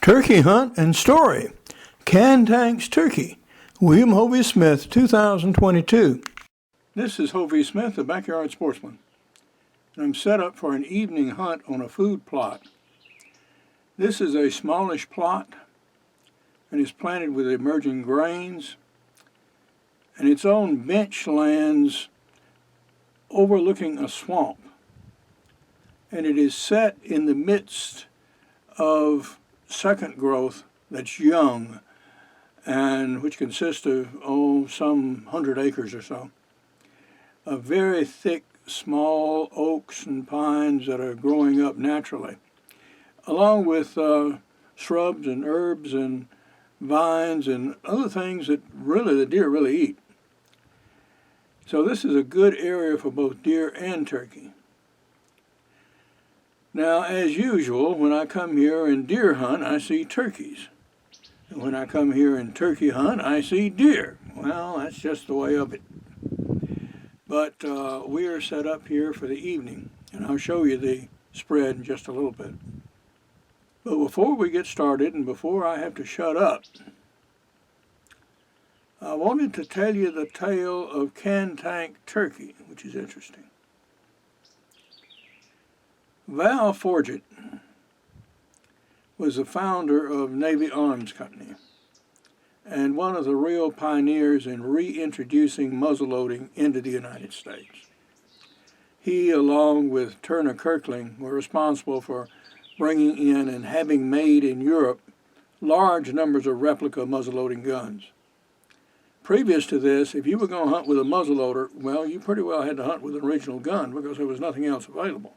Turkey Hunt and Story, Cantank's Turkey, William Hovey Smith, 2022. This is Hovey Smith, the Backyard Sportsman, and I'm set up for an evening hunt on a food plot. This is a smallish plot, and it's planted with emerging grains, and it's on bench lands overlooking a swamp, and it is set in the midst of second growth that's young, and which consists of some 100 acres or so, of very thick small oaks and pines that are growing up naturally, along with shrubs and herbs and vines and other things that really the deer really eat. So this is a good area for both deer and turkey. Now, as usual, when I come here and deer hunt, I see turkeys. And when I come here and turkey hunt, I see deer. Well, that's just the way of it. But we are set up here for the evening, and I'll show you the spread in just a little bit. But before we get started, and before I have to shut up, I wanted to tell you the tale of Cantank turkey, which is interesting. Val Forget was the founder of Navy Arms Company and one of the real pioneers in reintroducing muzzleloading into the United States. He, along with Turner Kirkling, were responsible for bringing in and having made in Europe large numbers of replica muzzleloading guns. Previous to this, if you were going to hunt with a muzzleloader, well, you pretty well had to hunt with an original gun because there was nothing else available.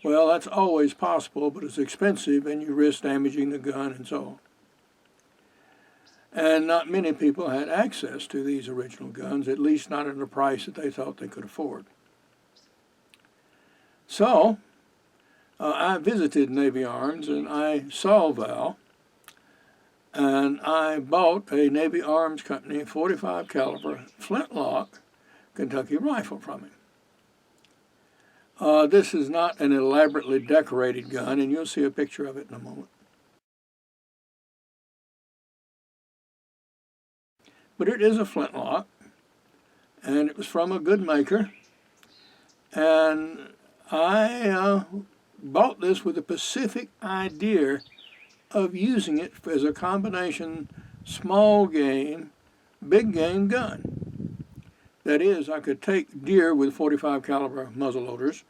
Well, that's always possible, but it's expensive and you risk damaging the gun and so on. And not many people had access to these original guns, at least not at a price that they thought they could afford. So, I visited Navy Arms and I saw Val, and I bought a Navy Arms Company 45 caliber flintlock Kentucky rifle from him. This is not an elaborately decorated gun, and you'll see a picture of it in a moment. But it is a flintlock, and it was from a good maker, and I bought this with a specific idea of using it as a combination small game, big game gun. That is, I could take deer with 45 caliber muzzleloaders,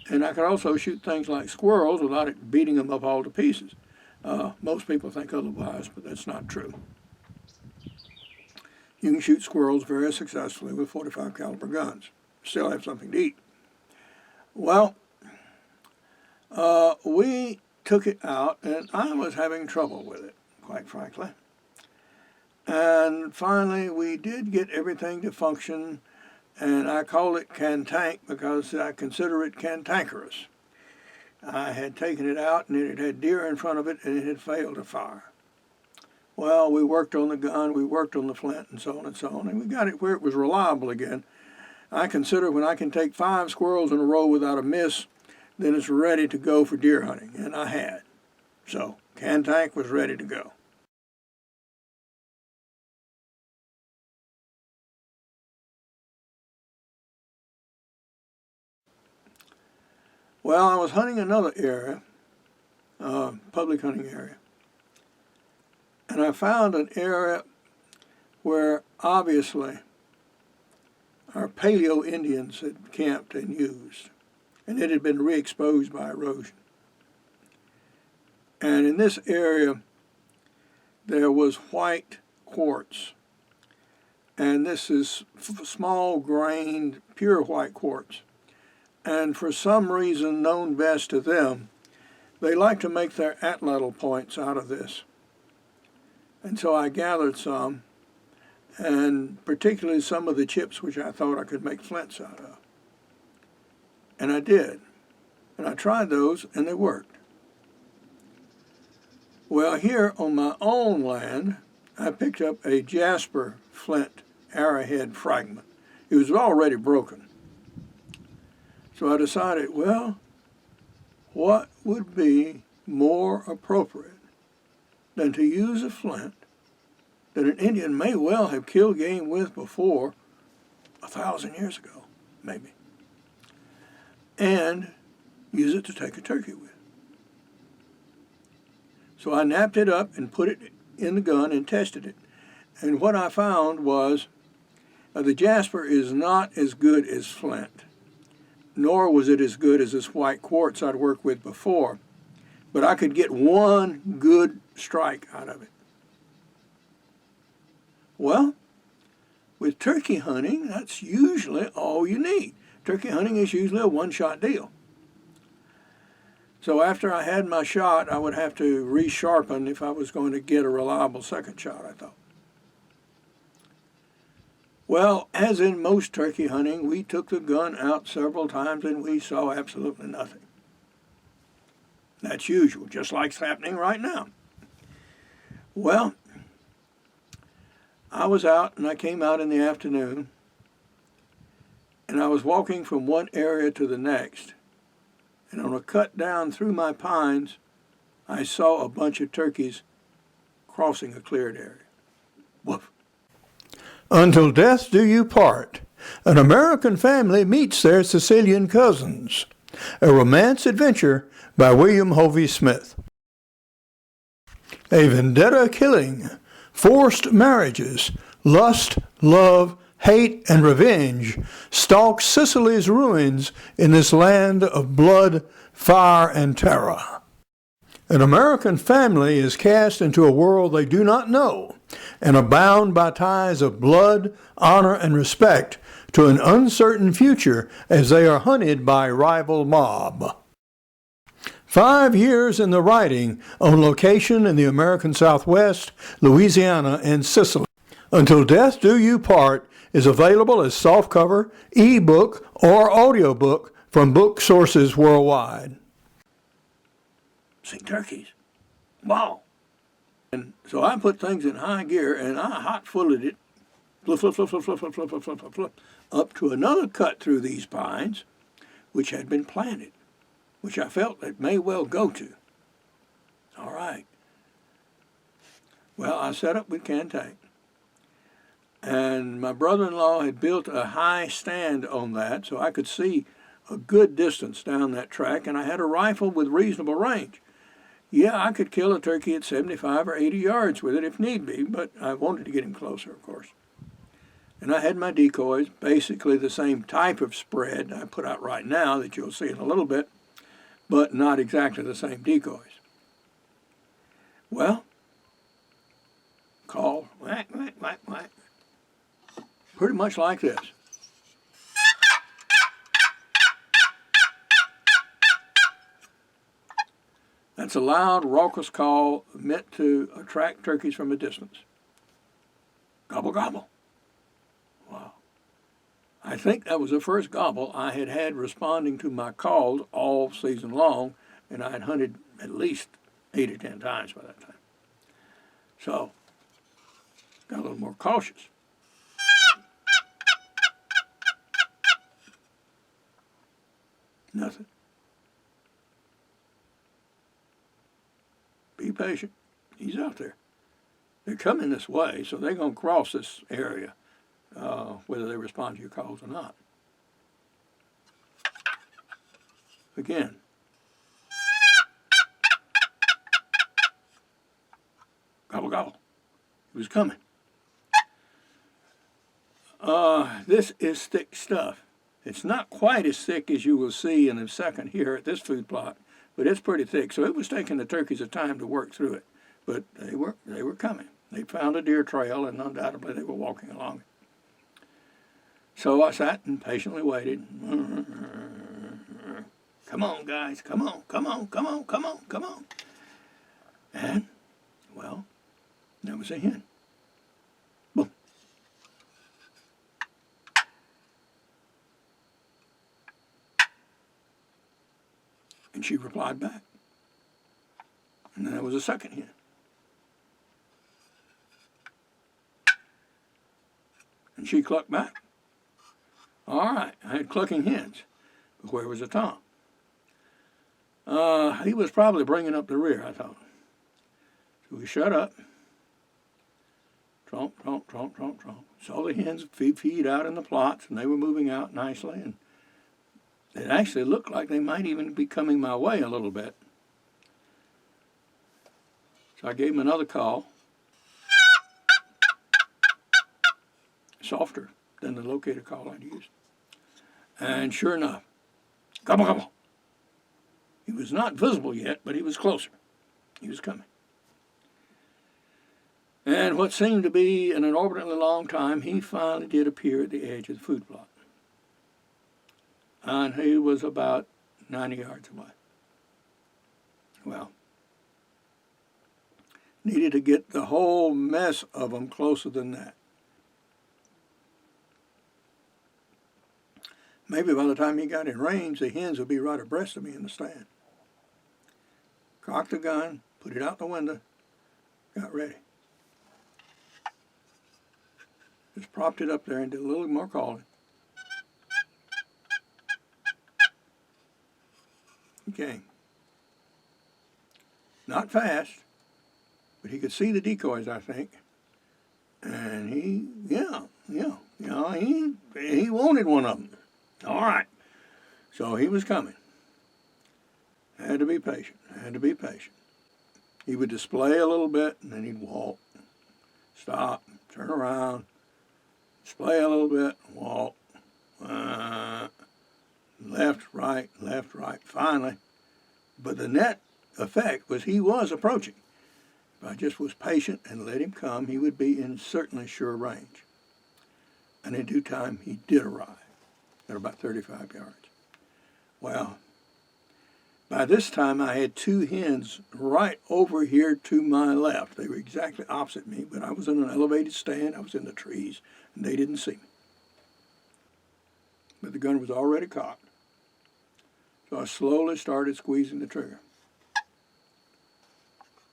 and I could also shoot things like squirrels without it beating them up all to pieces. Most people think otherwise, but that's not true. You can shoot squirrels very successfully with 45 caliber guns. Still have something to eat. Well, we took it out, and I was having trouble with it, quite frankly. And finally, we did get everything to function, and I call it Cantank because I consider it cantankerous. I had taken it out, and it had deer in front of it, and it had failed to fire. Well, we worked on the gun, we worked on the flint, and so on, and we got it where it was reliable again. I consider when I can take 5 squirrels in a row without a miss, then it's ready to go for deer hunting, and I had. So, Cantank was ready to go. Well, I was hunting another area, public hunting area, and I found an area where obviously our Paleo Indians had camped and used, and it had been re-exposed by erosion. And in this area, there was white quartz, and this is small grained, pure white quartz. And for some reason known best to them, they like to make their atlatl points out of this. And so I gathered some, and particularly some of the chips which I thought I could make flints out of. And I did. And I tried those, and they worked. Well, here on my own land, I picked up a jasper flint arrowhead fragment. It was already broken. So I decided, well, what would be more appropriate than to use a flint that an Indian may well have killed game with before 1,000 years ago, maybe, and use it to take a turkey with. So I napped it up and put it in the gun and tested it. And what I found was the jasper is not as good as flint, nor was it as good as this white quartz I'd worked with before. But I could get one good strike out of it. Well, with turkey hunting, that's usually all you need. Turkey hunting is usually a one-shot deal. So after I had my shot, I would have to resharpen if I was going to get a reliable second shot, I thought. Well, as in most turkey hunting, we took the gun out several times and we saw absolutely nothing. That's usual, just like it's happening right now. Well, I was out and I came out in the afternoon and I was walking from one area to the next. And on a cut down through my pines, I saw a bunch of turkeys crossing a cleared area. Woof. Until death do you part. An American family meets their Sicilian cousins. A romance adventure by William Hovey Smith. A vendetta killing, forced marriages, lust, love, hate, and revenge stalk Sicily's ruins in this land of blood, fire, and terror. An American family is cast into a world they do not know and are bound by ties of blood, honor, and respect to an uncertain future as they are hunted by a rival mob. 5 years in the writing on location in the American Southwest, Louisiana, and Sicily. Until Death Do You Part is available as softcover, ebook, or audiobook from book sources worldwide. See turkeys. Wow. And so I put things in high gear and I hot-footed it, fluff, fluff, fluff, fluff, fluff, fluff, fluff, fluff, fluff, fluff, up to another cut through these pines, which had been planted, which I felt it may well go to. All right. Well, I set up with Cantank. And my brother-in-law had built a high stand on that so I could see a good distance down that track, and I had a rifle with reasonable range. Yeah, I could kill a turkey at 75 or 80 yards with it if need be, but I wanted to get him closer, of course. And I had my decoys, basically the same type of spread I put out right now that you'll see in a little bit, but not exactly the same decoys. Well, call, whack, whack, whack, whack. Pretty much like this. That's a loud, raucous call meant to attract turkeys from a distance. Gobble, gobble. Wow. I think that was the first gobble I had had responding to my calls all season long, and I had hunted at least 8 or 10 times by that time. So, got a little more cautious. Nothing. Be patient. He's out there. They're coming this way, so they're going to cross this area, whether they respond to your calls or not. Again. Gobble, gobble. He was coming. This is thick stuff. It's not quite as thick as you will see in a second here at this food plot, but it's pretty thick. So it was taking the turkeys a time to work through it, but they were coming. They found a deer trail, and undoubtedly they were walking along it. So I sat and patiently waited. Come on, guys, come on, come on, come on, come on, come on. And, well, there was a hen. Boom. And she replied back. And then there was a second hen. And she clucked back. All right, I had clucking hens. But where was the tom? He was probably bringing up the rear, I thought. So we shut up. Tromp, tromp, tromp, tromp, tromp. Saw the hens feed out in the plots, and they were moving out nicely, and it actually looked like they might even be coming my way a little bit. So I gave them another call, softer than the locator call I'd used. And sure enough, gobble, gobble. He was not visible yet, but he was closer. He was coming. And what seemed to be an inordinately long time, he finally did appear at the edge of the food plot. And he was about 90 yards away. Well, needed to get the whole mess of them closer than that. Maybe by the time he got in range, the hens would be right abreast of me in the stand. Cocked the gun, put it out the window, got ready. Just propped it up there and did a little more calling. He came. Not fast, but he could see the decoys, I think. And he wanted one of them. All right. So he was coming. Had to be patient. He would display a little bit, and then he'd walk, stop, turn around, display a little bit, walk, left, right, finally. But the net effect was he was approaching. If I just was patient and let him come, he would be in certainly sure range. And in due time, he did arrive at about 35 yards. Well, by this time, I had two hens right over here to my left. They were exactly opposite me, but I was in an elevated stand. I was in the trees, and they didn't see me. But the gun was already cocked. So I slowly started squeezing the trigger.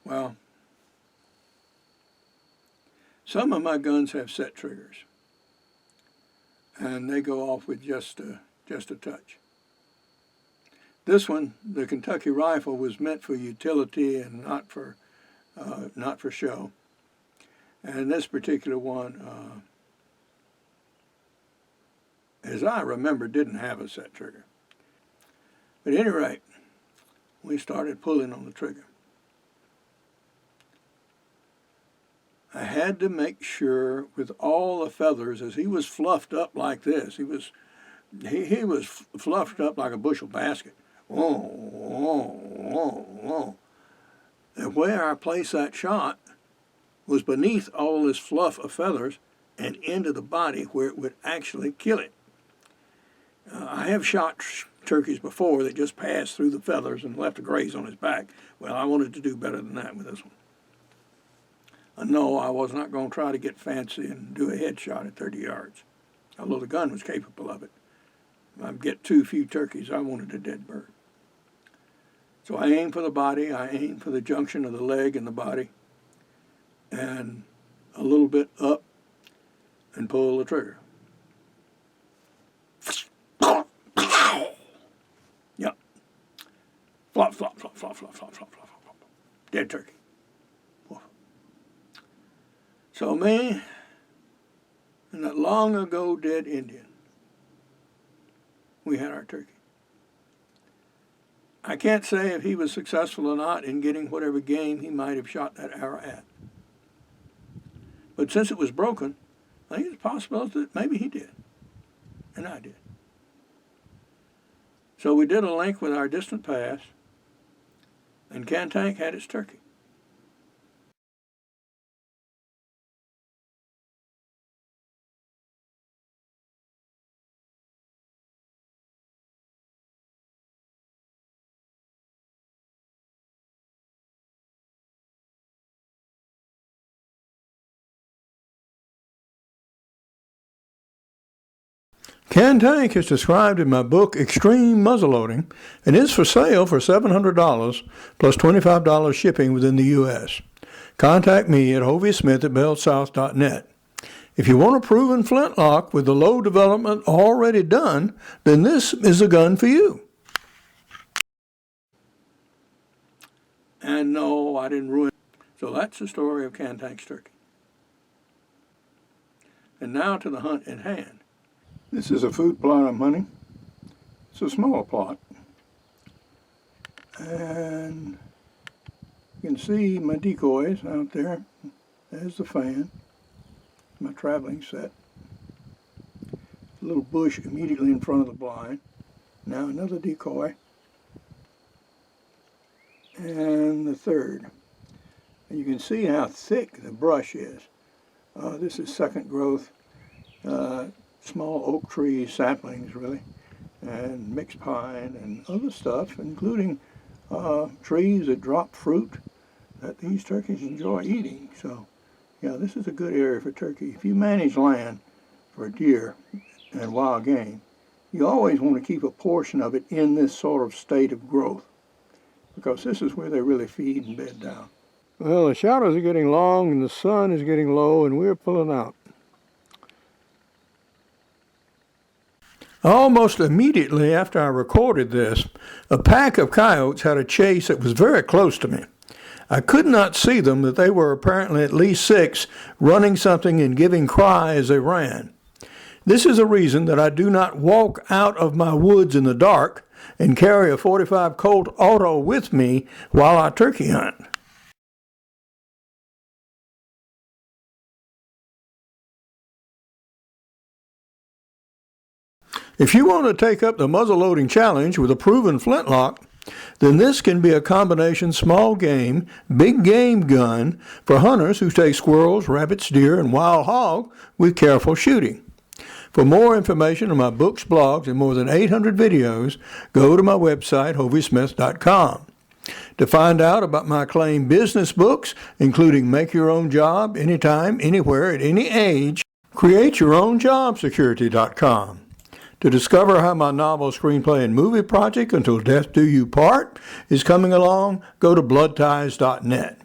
Well, some of my guns have set triggers, and they go off with just a touch. This one, the Kentucky rifle, was meant for utility and not for show. And this particular one, as I remember, didn't have a set trigger. But at any rate, we started pulling on the trigger. I had to make sure with all the feathers, as he was fluffed up like this, he was fluffed up like a bushel basket. And where I placed that shot was beneath all this fluff of feathers and into the body where it would actually kill it. I have shot turkeys before that just passed through the feathers and left a graze on his back. Well, I wanted to do better than that with this one. No, I was not going to try to get fancy and do a headshot at 30 yards, although the gun was capable of it. If I get too few turkeys, I wanted a dead bird. So I aimed for the body, I aimed for the junction of the leg and the body, and a little bit up, and pull the trigger. Yep. Flop, flop, flop, flop, flop, flop, flop, flop, flop. Dead turkey. So me and that long ago dead Indian, we had our turkey. I can't say if he was successful or not in getting whatever game he might have shot that arrow at. But since it was broken, I think it's possible that maybe he did, and I did. So we did a link with our distant past, and Cantank had its turkey. Cantank is described in my book Extreme Muzzleloading and is for sale for $700 plus $25 shipping within the U.S. Contact me at hoviesmith@bellsouth.net. If you want a proven flintlock with the low development already done, then this is a gun for you. And no, I didn't ruin it. So that's the story of Cantank's turkey. And now to the hunt in hand. This is a food plot I'm hunting. It's a small plot. And you can see my decoys out there. There's the fan, my traveling set. A little bush immediately in front of the blind. Now another decoy. And the third. And you can see how thick the brush is. This is second growth, small oak tree saplings really, and mixed pine and other stuff, including trees that drop fruit that these turkeys enjoy eating. So yeah, this is a good area for turkey. If you manage land for deer and wild game, you always want to keep a portion of it in this sort of state of growth, because this is where they really feed and bed down. Well, the shadows are getting long and the sun is getting low and we're pulling out. Almost immediately after I recorded this, a pack of coyotes had a chase that was very close to me. I could not see them, but they were apparently at least 6, running something and giving cry as they ran. This is a reason that I do not walk out of my woods in the dark and carry a .45 Colt Auto with me while I turkey hunt. If you want to take up the muzzleloading challenge with a proven flintlock, then this can be a combination small game, big game gun for hunters who take squirrels, rabbits, deer, and wild hog with careful shooting. For more information on my books, blogs, and more than 800 videos, go to my website, hoviesmith.com. To find out about my acclaimed business books, including Make Your Own Job, Anytime, Anywhere, at any age, CreateYourOwnJobSecurity.com. To discover how my novel, screenplay, and movie project, Until Death Do You Part, is coming along, go to bloodties.net.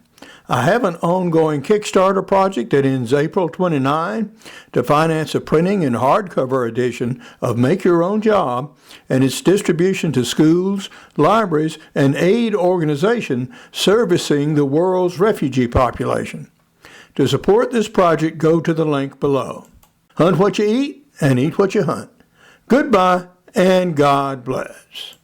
I have an ongoing Kickstarter project that ends April 29 to finance a printing and hardcover edition of Make Your Own Job and its distribution to schools, libraries, and aid organizations servicing the world's refugee population. To support this project, go to the link below. Hunt what you eat and eat what you hunt. Goodbye, and God bless.